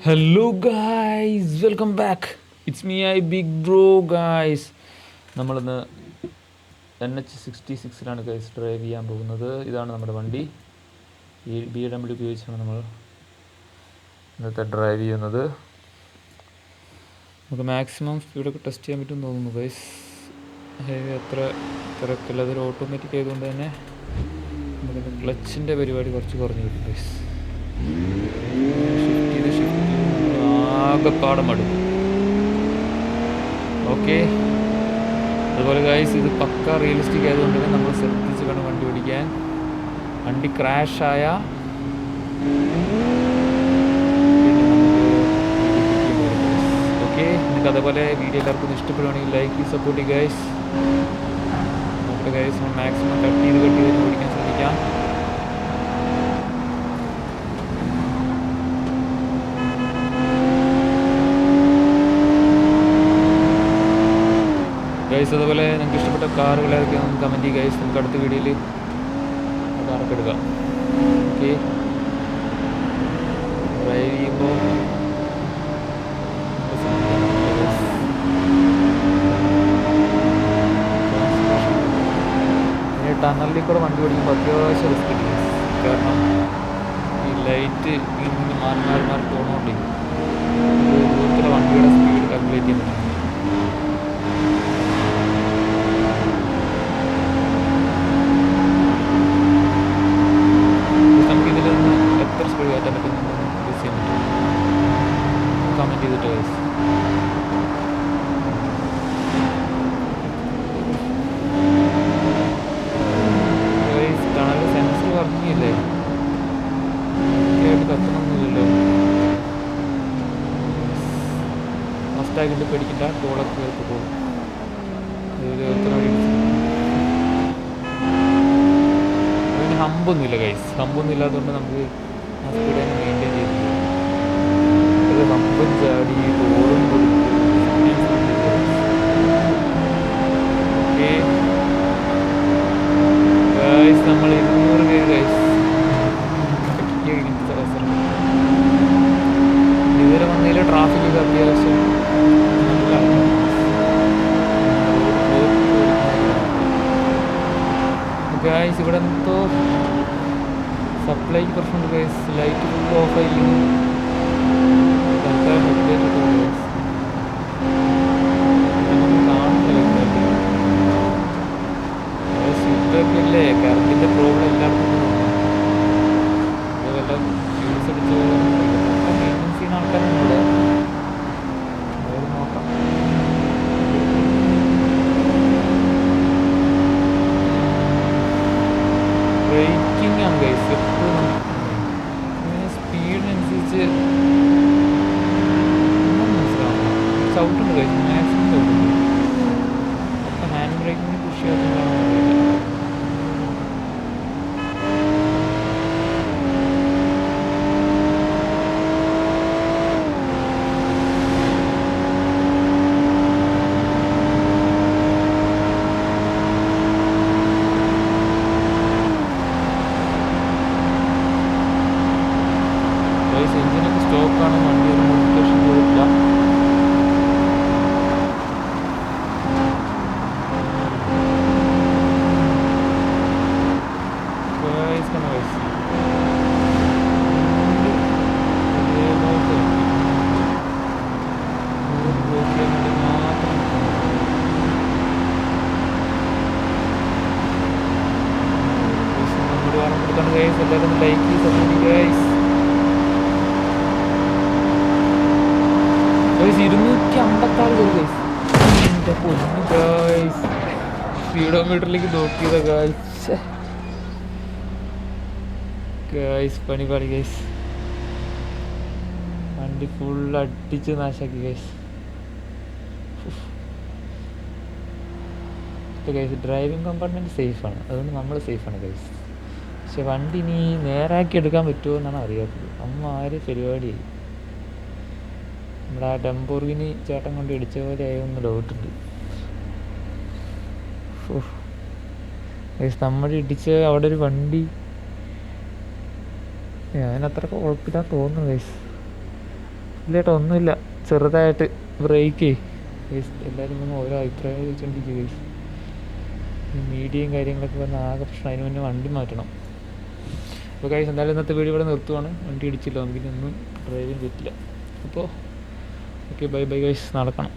Hello guys, welcome back. It's me I big bro guys. നമ്മളിന്ന് NH66 guys drive ചെയ്യാൻ പോകുന്നത്. ഇതാണ് നമ്മുടെ വണ്ടി. ഈ BMW ഉപയോഗിച്ചാണ് നമ്മൾ ഇന്നത്തെ ഡ്രൈവ് ചെയ്യുന്നത്. നമുക്ക് മാക്സിമം സ്പീഡൊക്കെ ടെസ്റ്റ് ചെയ്യാൻ പറ്റുമെന്ന് തോന്നുന്നു ഗൈസ്. ഹൈവേ അത്ര തിരക്കില്ല. അതൊരു ഓട്ടോമാറ്റിക് ആയതുകൊണ്ട് തന്നെ നമുക്കിൻ്റെ ക്ലച്ചിൻ്റെ പരിപാടി കുറച്ച് കുറഞ്ഞ് കിട്ടും ഗൈസ്. ആകെപ്പാടെ മടുക്കും. ഓക്കെ, അതുപോലെ ഗൈസ് ഇത് പക്ക റിയലിസ്റ്റിക് ആയതുകൊണ്ട് തന്നെ നമ്മൾ ശ്രദ്ധിച്ച് വേണം വണ്ടി ഓടിക്കാൻ. വണ്ടി ക്രാഷായ ഓക്കെ. നിങ്ങൾക്ക് അതേപോലെ വീഡിയോ എല്ലാവർക്കും ഇഷ്ടപ്പെടുകയാണെങ്കിൽ ലൈക്ക് ചെയ്ത് സപ്പോർട്ട് ചെയ്യുക ഗൈസ്. നമുക്ക് ഗൈസ് മാക്സിമം കട്ട് ചെയ്ത് ഓടിക്കാൻ ശ്രമിക്കാം. ഗൈസ് അതുപോലെ നിങ്ങൾക്ക് ഇഷ്ടപ്പെട്ട കാറുകളൊക്കെ നമുക്ക് കമൻറ്റ് ചെയ്യുക ഗൈസ്. നമുക്ക് അടുത്ത വീഡിയോയിൽ കാറൊക്കെ എടുക്കാം. ഓക്കെ, ഡ്രൈവ് ചെയ്യുമ്പോൾ പിന്നെ ടണലിൽ കൂടെ വണ്ടി ഓടിക്കുമ്പോൾ അത്യാവശ്യം റിസ്ക് ഉണ്ട്. കാരണം ഈ ലൈറ്റ് ഇങ്ങനെ മാറി പോകുന്നതുകൊണ്ട് ദൂരത്തിലെ വണ്ടിയുടെ സ്പീഡ് കാൽക്കുലേറ്റ് ചെയ്യുന്നുണ്ട്. എത്ര സ്പീഡ് കയറ്റാൻ പറ്റും യൂസ് ചെയ്യാൻ പറ്റും കമൻറ്റ് ചെയ്തിട്ട് ഗൈസ്. ടണൽ സെൻസർ പറഞ്ഞില്ലേ, ആയിട്ട് കത്തണമൊന്നുമില്ലല്ലോ. ഫസ്റ്റായിട്ട് പേടിക്കണ്ട, ടോളൊക്കെ കയറി പോകും. ഹമ്പൊന്നുമില്ല ഗൈസ്. ഹമ്പൊന്നും ഇല്ലാത്തതുകൊണ്ട് നമുക്ക് ആ സ്പീഡ് തന്നെ മെയിൻറ്റെയിൻ ചെയ്ത് അത് ഹമ്പും ചാടി ടോളും കൊടുത്ത് ഓക്കെ ഗൈസ്. നമ്മൾ 200 പേര് ഗൈസ് ഇതുവരെ വന്നതിൽ ട്രാഫിക്കൊക്കെ അത്യാവശ്യം ഗൈസ്. ഇവിടെ എന്തോ സപ്ലൈക്ക് പ്രശ്നമുണ്ട് ഗൈസ്. ലൈറ്റ് ഫുൾ ഓഫ് ആയിരിക്കുന്നു. കാണുന്നില്ല അല്ലേ, കറണ്ടിൻ്റെ പ്രോബ്ലം എല്ലാവർക്കും വല്ല ഫ്യൂസ് അടിച്ച് മെയിൻ്റെനൻസ് ചെയ്യുന്ന ആൾക്കാരുണ്ട്. നോക്കാം. ബ്രേക്കിംഗ് ആണ് ഗൈസ്. എപ്പോഴും സ്പീഡിനനുസരിച്ച് മനസ്സിലാവുന്നു. ചവിട്ടുണ്ട് ഗൈസ്, മാക്സിമം ചവിട്ടുണ്ട്. അപ്പം ഹാൻഡ് ബ്രേക്കിങ്ങിന് പുഷ് ചെയ്യാത്തതാണ്. എഞ്ചിനൊക്കെ സ്റ്റോക്കാണ്, വണ്ടി ഒരു മോഡിഫിക്കേഷൻ ചെയ്തിട്ടില്ല. എല്ലാവരും ലൈക്ക് ചെയ്ത് സപ്പോർട്ട് ഗൈസ്. 256 ഗൈസ്. എൻ്റെ പൊന്നു ഗൈസ്, സ്പീഡോമീറ്ററിലേക്ക് നോക്കിയതാ ഗൈസ്. ഗൈസ് പണി ഗൈസ്. വണ്ടി ഫുൾ അടിച്ച് നാശാക്കി ഗൈസ്. ഗൈസ് ഡ്രൈവിംഗ് കമ്പാർട്ട്മെൻറ്റ് സേഫാണ്, അതുകൊണ്ട് നമ്മൾ സേഫാണ് ഗൈസ്. പക്ഷെ വണ്ടി ഇനി നേരാക്കി എടുക്കാൻ പറ്റുമോ എന്നാണ് അറിയാത്തത്. ആര് പരിപാടിയായി. നമ്മുടെ ആ ടെമ്പോർഗിനി ചേട്ടൻ കൊണ്ട് ഇടിച്ച പോലെ ആയൊന്ന് ഡൗട്ടുണ്ട്. നമ്മൾ ഇടിച്ച് അവിടെ ഒരു വണ്ടി അതിനത്രക്ക് കുഴപ്പമില്ലാന്ന് തോന്നുന്നു ഗൈസ്. ഇല്ലേട്ടാ ഒന്നുമില്ല, ചെറുതായിട്ട് ബ്രേക്ക്. എല്ലാവരും വന്ന് ഓരോ അഭിപ്രായം ചോദിച്ചുകൊണ്ടിരിക്കുക ഗൈസ്. മീഡിയയും കാര്യങ്ങളൊക്കെ പറഞ്ഞാൽ ആകെ പ്രശ്നം. അതിന് മുന്നേ വണ്ടി മാറ്റണം. അപ്പോൾ ഗൈസ് എന്തായാലും ഇന്നത്തെ വീഡിയോ ഇവിടെ നിർത്തുവാണ്. വണ്ടി ഇടിച്ചില്ല, നമുക്കിനൊന്നും ഡ്രൈവിങ് പറ്റില്ല. അപ്പോൾ ഓക്കെ, ബൈ ബൈ ഗൈസ്, നടക്കണം.